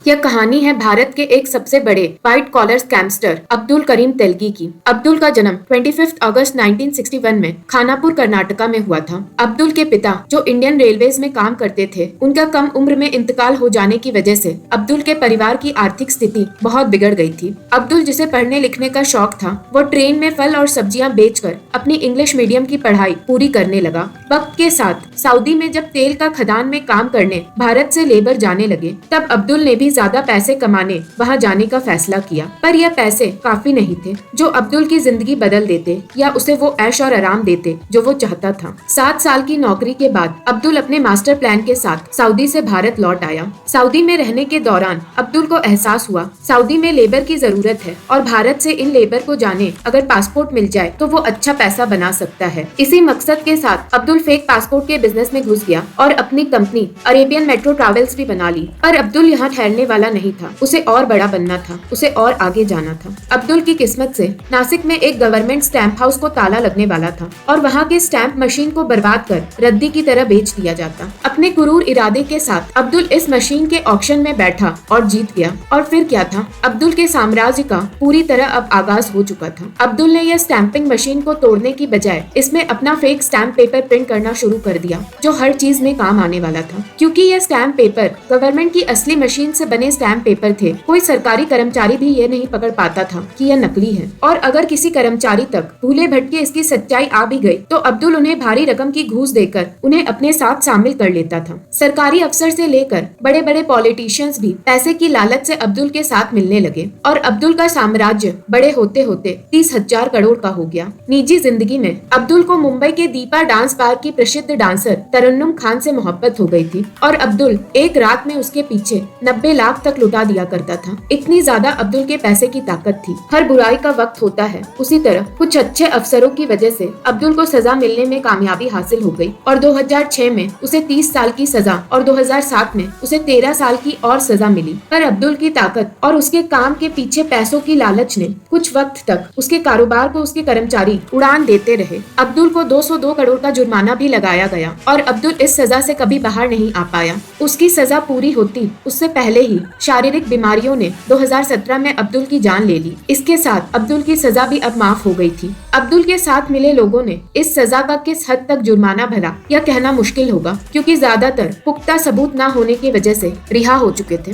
यह कहानी है भारत के एक सबसे बड़े white collar scamster Abdul Karim Telgi की। अब्दुल का जन्म 25 अगस्त 1961 में खानापुर कर्नाटका में हुआ था। अब्दुल के पिता जो इंडियन रेलवेज में काम करते थे, उनका कम उम्र में इंतकाल हो जाने की वजह से अब्दुल के परिवार की आर्थिक स्थिति बहुत बिगड़ गई थी। अब्दुल, जिसे पढ़ने लिखने का शौक था, वो ट्रेन में फल और सब्जियां बेचकर अपनी इंग्लिश मीडियम की पढ़ाई पूरी करने लगा। वक्त के साथ सऊदी में जब तेल का खदान में काम करने भारत से लेबर जाने लगे, तब अब्दुल ने भी ज्यादा पैसे कमाने वहां जाने का फैसला किया। पर यह पैसे काफी नहीं थे जो अब्दुल की जिंदगी बदल देते या उसे वो ऐश और आराम देते जो वो चाहता था। 7 साल की नौकरी के बाद अब्दुल अपने मास्टर प्लान के साथ सऊदी से भारत लौट आया। सऊदी में रहने के दौरान अब्दुल को एहसास हुआ सऊदी में लेबर की जरूरत है और भारत से इन लेबर को जाने अगर पासपोर्ट मिल जाए तो वो अच्छा पैसा बना सकता है। इसी मकसद के साथ अब्दुल फेक पासपोर्ट के बिजनेस में घुस गया और अपनी कंपनी अरेबियन मेट्रो ट्रैवल्स भी बना ली। पर अब्दुल यहाँ ठहरने वाला नहीं था, उसे और बड़ा बनना था, उसे और आगे जाना था। अब्दुल की किस्मत से नासिक में एक गवर्नमेंट स्टैंप हाउस को ताला लगने वाला था और वहाँ के स्टैंप मशीन को बर्बाद कर रद्दी की तरह बेच दिया जाता। अपने क्रूर इरादे के साथ अब्दुल इस मशीन के ऑक्शन में बैठा और जीत गया। और फिर क्या था, अब्दुल के साम्राज्य का पूरी तरह अब आगाज हो चुका था। अब्दुल ने यह स्टैंपिंग मशीन को तोड़ने की बजाय इसमें अपना फेक स्टैंप पेपर प्रिंट करना शुरू कर दिया, जो हर चीज में काम आने वाला था। क्योंकि यह स्टैंप पेपर गवर्नमेंट की असली मशीन से बने स्टैंप पेपर थे, कोई सरकारी कर्मचारी भी ये नहीं पकड़ पाता था कि यह नकली है। और अगर किसी कर्मचारी तक भूले भटके इसकी सच्चाई आ भी गई तो अब्दुल उन्हें भारी रकम की घूस देकर उन्हें अपने साथ शामिल कर लेता था। सरकारी अफसर से लेकर बड़े बड़े पॉलिटिशियंस भी पैसे की लालच से अब्दुल के साथ मिलने लगे और अब्दुल का साम्राज्य बड़े होते होते 30,000 करोड़ का हो गया। निजी जिंदगी में अब्दुल को मुंबई के दीपा डांस बार की प्रसिद्ध डांसर तरन्नुम खान से मोहब्बत हो गई थी और अब्दुल एक रात में उसके पीछे 90 लाख तक लुटा दिया करता था। इतनी ज्यादा अब्दुल के पैसे की ताकत थी। हर बुराई का वक्त होता है, उसी तरह कुछ अच्छे अफसरों की वजह से अब्दुल को सजा मिलने में कामयाबी हासिल हो गई और 2006 में उसे 30 साल की सजा और 2007 में उसे 13 साल की और सजा मिली। पर अब्दुल की ताकत और उसके काम के पीछे पैसों की लालच ने कुछ वक्त तक उसके कारोबार को उसके कर्मचारी उड़ान देते रहे। अब्दुल को 202 करोड़ का जुर्माना भी लगाया गया और अब्दुल इस सजा से कभी बाहर नहीं आ पाया। उसकी सजा पूरी होती उससे पहले ही शारीरिक बीमारियों ने 2017 में अब्दुल की जान ले ली। इसके साथ अब्दुल की सजा भी अब माफ हो गई थी। अब्दुल के साथ मिले लोगों ने इस सजा का किस हद तक जुर्माना भरा यह कहना मुश्किल होगा, क्योंकि ज्यादातर पुख्ता सबूत न होने की वजह से रिहा हो चुके थे।